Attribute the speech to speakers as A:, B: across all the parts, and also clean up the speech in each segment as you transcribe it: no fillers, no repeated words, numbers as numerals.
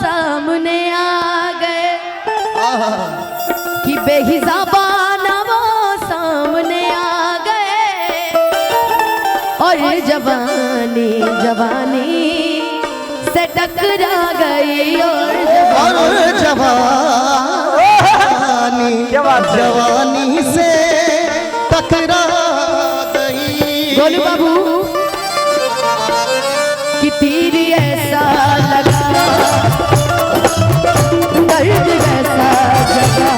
A: सामने आ गए कि बेहिसाबाना वो सामने आ गए और जवानी जवानी से टकरा गई और
B: जवानी से टकरा गई।
A: गोलू बाबू कि तीर ऐसा लगा दर्द ऐसा जगा,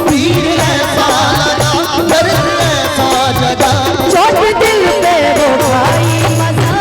B: तीर ऐसा लगा दर्द ऐसा जगा,
A: चोट दिल पे वो भाई मजा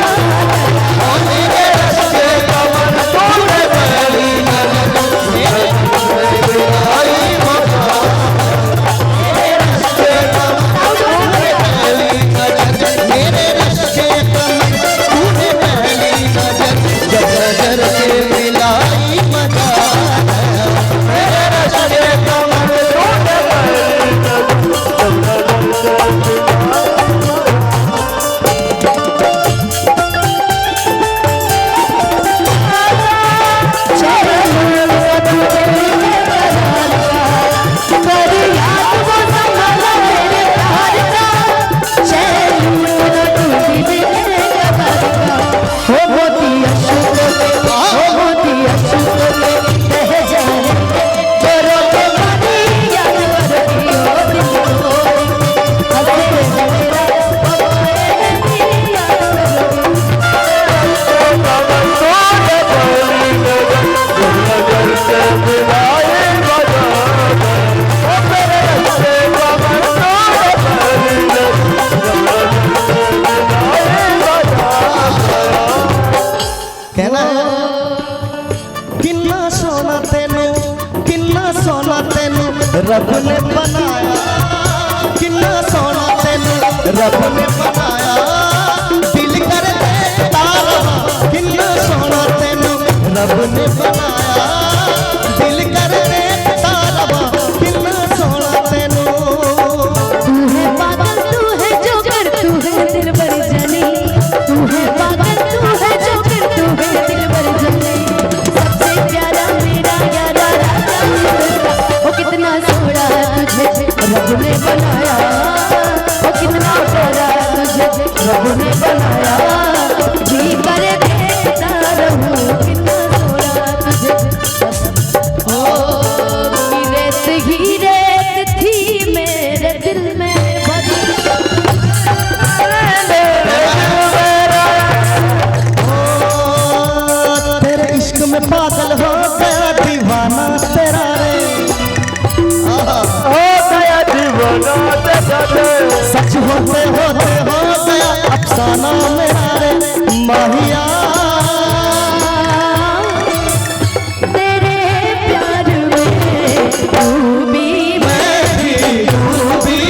B: रब ने बनाया, कितना सोना तेनू रब ने बनाया, दिल कर देता रहा, कितना सोना तेनू रब ने बनाया, दिल कर देता रहा, कितना सोना तेनू।
A: तू है पागल तू है जोकर तू है दिल भर जानी, तू है पागल तू है जोकर तू है दिल भर जानी, सबसे प्यारा मेरा यारा राजा वो कितना सोना तुझे रब ने बनाया, वो कितना प्यारा तुझे रब ने बनाया, जी करे देखता रहूं कितना सोना तुझे। ओ रेत ही रेत थी मेरे दिल में भरी,
B: तेरे इश्क में पागल हो गया दीवाना तेरा रे, सच होते होते हो गया अफसाना मेरा रे माहिया,
A: तेरे प्यार में डूबी
B: मैं भी डूबी,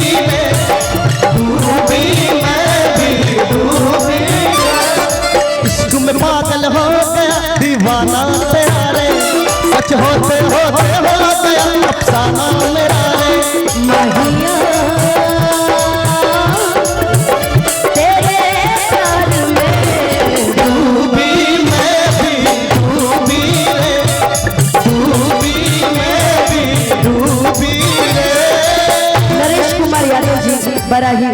B: डूबी मैं भी डूबी, इश्क में पागल हो गया दीवाना तेरा रे, सच होते होते हो गया अफसाना मेरा रे
A: माहिया, तेरे प्यार में
B: डूबी मैं भी डूबी रे, डूबी मैं भी डूबी रे।
A: नरेश कुमार यादव जी बराही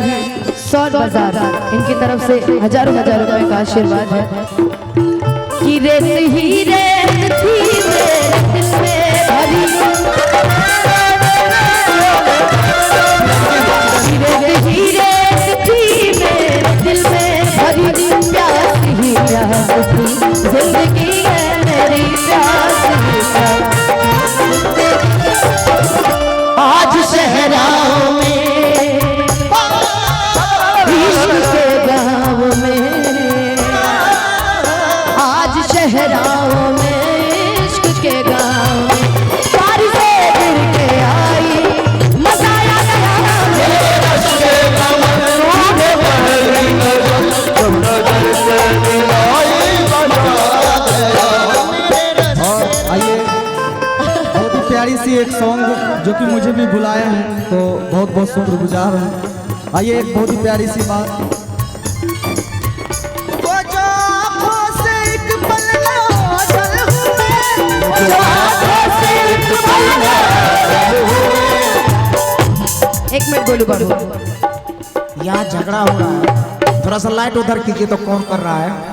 A: सौद बाजार, इनकी तरफ से हजारों हजार रुपए का आशीर्वाद है कि रेत ही रेत थी मेरे दिल में भरी, रेत ही रेत थी मेरे दिल में भरी, प्यास ही प्यास थी जिंदगी है मेरी प्यास ही प्यास।
B: आज सहराओं में
A: इश्क के गाँव में, आज शहराओं में इश्क के गाँव में बारिशें गिर के आई, मजा आ गया
C: प्यारी सी एक सॉन्ग जो कि मुझे भी बुलाए हैं, तो बहुत बहुत शुक्रगुजार हैं। आइए एक बहुत ही प्यारी सी बात,
B: वो जो आँखों से एक पल ना
A: एक मिनट गोलू बाबू।
D: यहाँ झगड़ा हो रहा है, थोड़ा सा लाइट उधर कीजिए तो कौन कर रहा है।